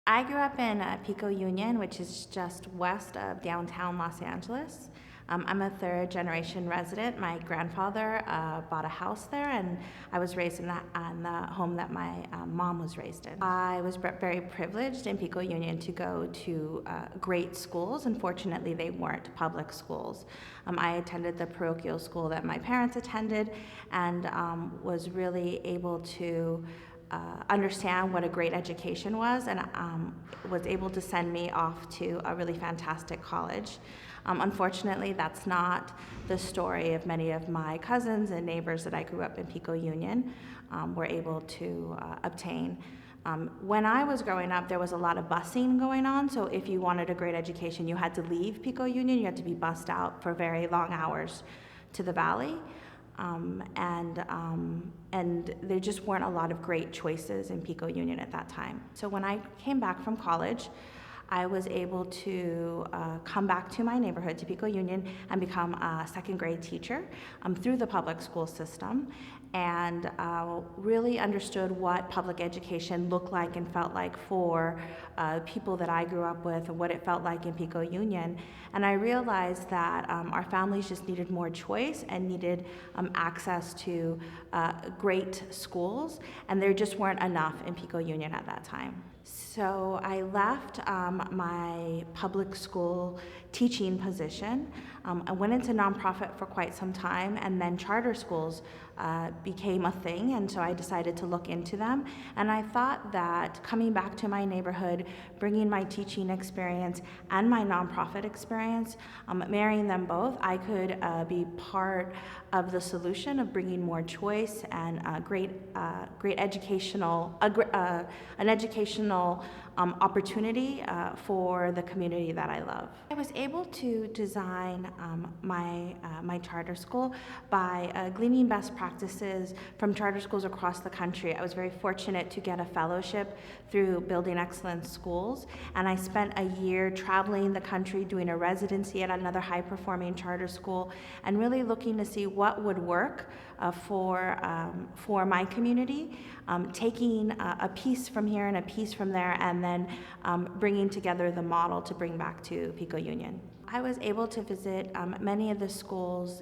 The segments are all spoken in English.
I grew up in Pico-Union, which is just west of downtown Los Angeles. I'm a third generation resident. My grandfather bought a house there, and I was raised in the home that my mom was raised in. I was very privileged in Pico-Union to go to great schools. Unfortunately, they weren't public schools. I attended the parochial school that my parents attended, and was really able to understand what a great education was, and was able to send me off to a really fantastic college. Unfortunately, that's not the story of many of my cousins and neighbors that I grew up in Pico-Union were able to obtain. When I was growing up, there was a lot of busing going on, so if you wanted a great education, you had to leave Pico-Union, you had to be bused out for very long hours to the valley. And there just weren't a lot of great choices in Pico-Union at that time. So when I came back from college, I was able to come back to my neighborhood, to Pico-Union, and become a second grade teacher through the public school system, and really understood what public education looked like and felt like for people that I grew up with, and what it felt like in Pico-Union. And I realized that our families just needed more choice and needed access to great schools, and there just weren't enough in Pico-Union at that time. So I left my public school teaching position. I went into nonprofit for quite some time, and then charter schools became a thing, and so I decided to look into them. And I thought that coming back to my neighborhood, bringing my teaching experience and my nonprofit experience, marrying them both, I could be part of the solution of bringing more choice and great educational, an educational opportunity for the community that I love. I was able to design my charter school by gleaning best practices from charter schools across the country. I was very fortunate to get a fellowship through Building Excellence Schools, and I spent a year traveling the country doing a residency at another high-performing charter school, and really looking to see what would work for my community, taking a piece from here and a piece from there, and then bringing together the model to bring back to Pico-Union. I was able to visit many of the schools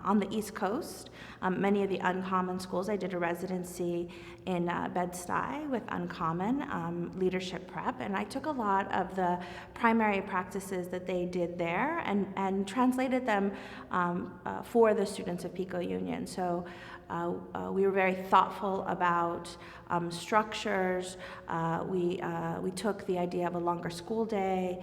on the East Coast, many of the Uncommon schools. I did a residency in Bed-Stuy with Uncommon, leadership prep, and I took a lot of the primary practices that they did there and translated them for the students of Pico-Union. So we were very thoughtful about structures. We took the idea of a longer school day.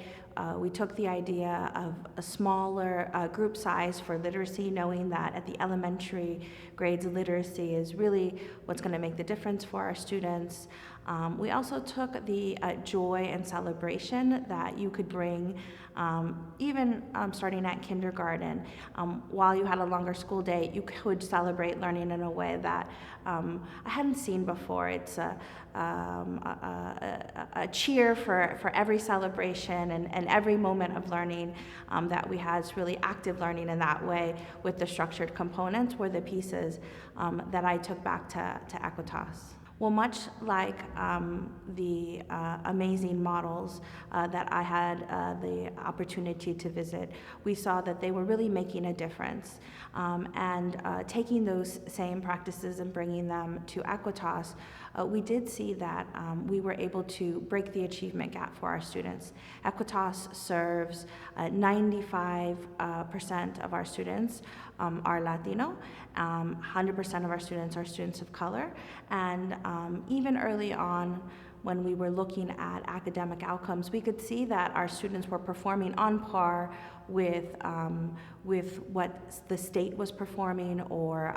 We took the idea of a smaller group size for literacy, knowing that at the elementary grades, literacy is really what's going to make the difference for our students. We also took the joy and celebration that you could bring, even starting at kindergarten. While you had a longer school day, you could celebrate learning in a way that I hadn't seen before. It's a cheer for every celebration and every moment of learning that we had. Is really active learning in that way, with the structured components were the pieces that I took back to Equitas. Well, much like the amazing models that I had the opportunity to visit, we saw that they were really making a difference. And taking those same practices and bringing them to Equitas, we did see that we were able to break the achievement gap for our students. Equitas serves 95% of our students are Latino, 100% of our students are students of color, and even early on, when we were looking at academic outcomes, we could see that our students were performing on par with what the state was performing, or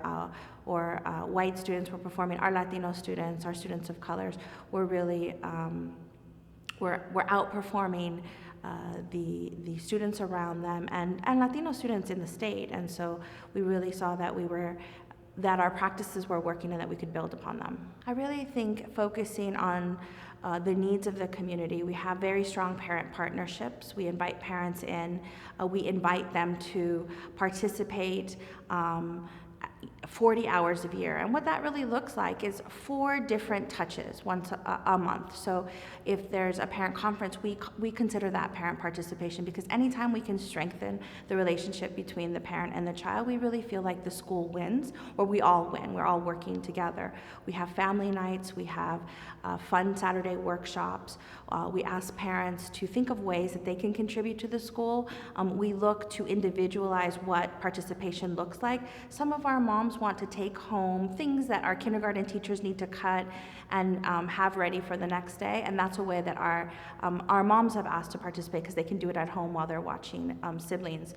white students were performing. Our Latino students, our students of colors, were really were outperforming the students around them and Latino students in the state. And so we really saw that that our practices were working and that we could build upon them. I really think focusing on the needs of the community. We have very strong parent partnerships. We invite parents in. We invite them to participate 40 hours a year. And what that really looks like is 4 different touches once a month. So if there's a parent conference, we consider that parent participation, because anytime we can strengthen the relationship between the parent and the child, we really feel like the school wins, or we all win. We're all working together. We have family nights, we have fun Saturday workshops. We ask parents to think of ways that they can contribute to the school. We look to individualize what participation looks like. Some of our moms want to take home things that our kindergarten teachers need to cut and have ready for the next day, and that's a way that our moms have asked to participate, because they can do it at home while they're watching siblings.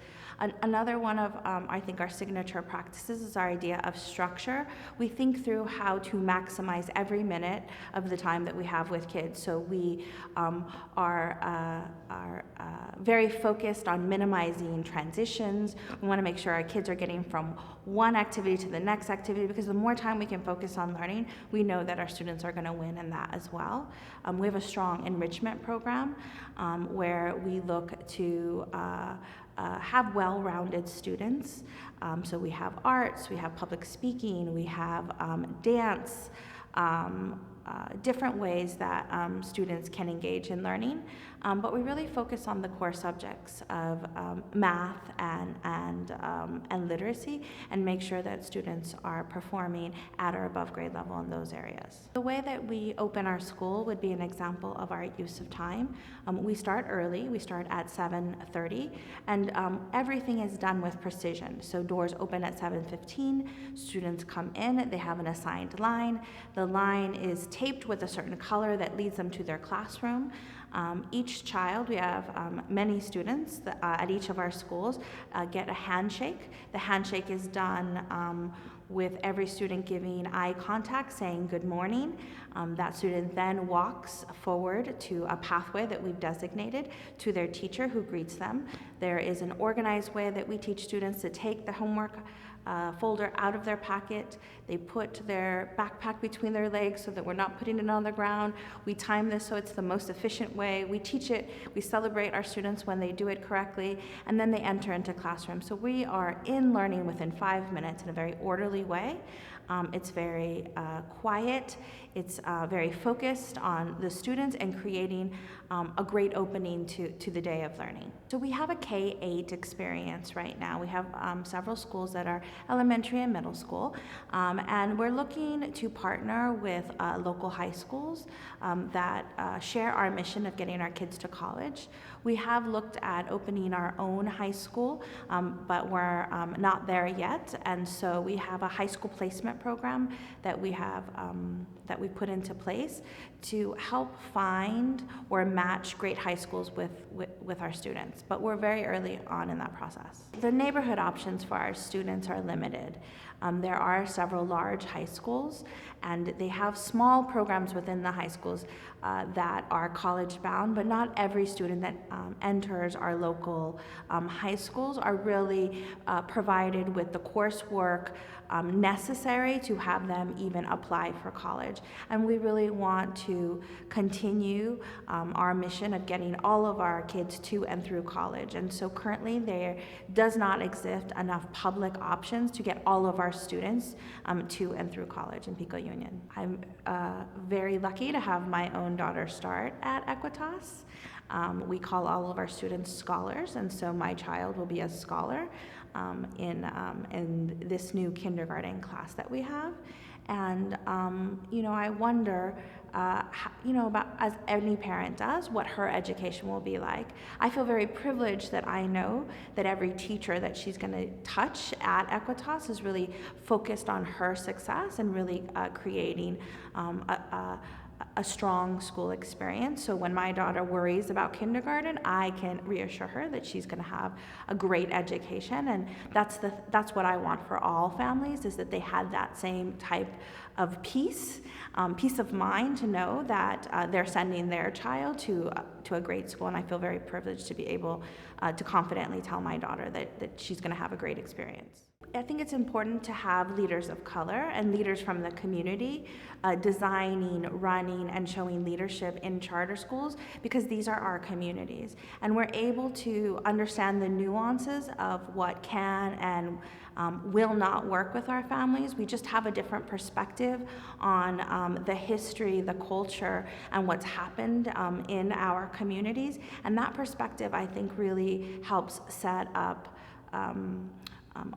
Another one of I think our signature practices is our idea of structure. We think through how to maximize every minute of the time that we have with kids. So we are very focused on minimizing transitions. We want to make sure our kids are getting from one activity to the next activity, because the more time we can focus on learning, we know that our students are going to win in that as well. We have a strong enrichment program where we look to have well-rounded students. So we have arts, we have public speaking, we have dance, different ways that students can engage in learning. But we really focus on the core subjects of math and literacy, and make sure that students are performing at or above grade level in those areas. The way that we open our school would be an example of our use of time. We start early. We start at 7:30, and everything is done with precision. So doors open at 7:15. Students come in. They have an assigned line. The line is taped with a certain color that leads them to their classroom. Each child, we have many students at each of our schools, get a handshake. The handshake is done with every student giving eye contact, saying good morning. That student then walks forward to a pathway that we've designated to their teacher, who greets them. There is an organized way that we teach students to take the homework folder out of their packet. They put their backpack between their legs so that we're not putting it on the ground. We time this so it's the most efficient way. We teach it, we celebrate our students when they do it correctly, and then they enter into classroom. So we are in learning within 5 minutes in a very orderly way. It's very quiet. It's very focused on the students and creating a great opening to the day of learning. So we have a K-8 experience right now. We have several schools that are elementary and middle school, and we're looking to partner with local high schools that share our mission of getting our kids to college. We have looked at opening our own high school, but we're not there yet, and so we have a high school placement program that we have that we put into place to help find or match great high schools with our students, but we're very early on in that process. The neighborhood options for our students are limited. There are several large high schools, and they have small programs within the high schools that are college bound, but not every student that enters our local high schools are really provided with the coursework necessary to have them even apply for college. And we really want to continue our mission of getting all of our kids to and through college. And so currently there does not exist enough public options to get all of our students to and through college in Pico-Union. I'm very lucky to have my own daughter start at Equitas. We call all of our students scholars, and so my child will be a scholar in this new kindergarten class that we have. And I wonder, about, as any parent does, what her education will be like. I feel very privileged that I know that every teacher that she's going to touch at Equitas is really focused on her success and really creating a strong school experience. So when my daughter worries about kindergarten, I can reassure her that she's going to have a great education, and that's what I want for all families, is that they had that same type of peace of mind to know that they're sending their child to a great school. And I feel very privileged to be able to confidently tell my daughter that she's going to have a great experience. I think it's important to have leaders of color and leaders from the community designing, running, and showing leadership in charter schools, because these are our communities. And we're able to understand the nuances of what can and will not work with our families. We just have a different perspective on the history, the culture, and what's happened in our communities. And that perspective, I think, really helps set up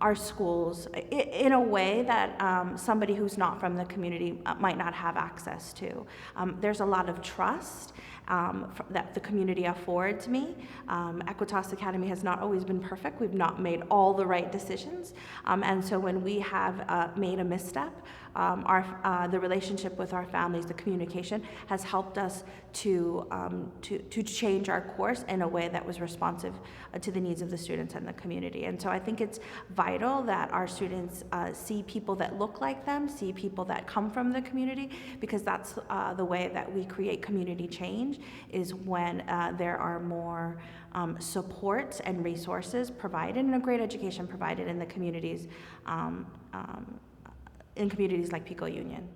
our schools in a way that somebody who's not from the community might not have access to. There's a lot of trust that the community affords me. Equitas Academy has not always been perfect. We've not made all the right decisions. And so when we have made a misstep, the relationship with our families, the communication, has helped us to change our course in a way that was responsive to the needs of the students and the community. And so I think it's vital that our students see people that look like them, see people that come from the community, because that's the way that we create community change, is when there are more supports and resources provided and a great education provided in the communities, in communities like Pico-Union.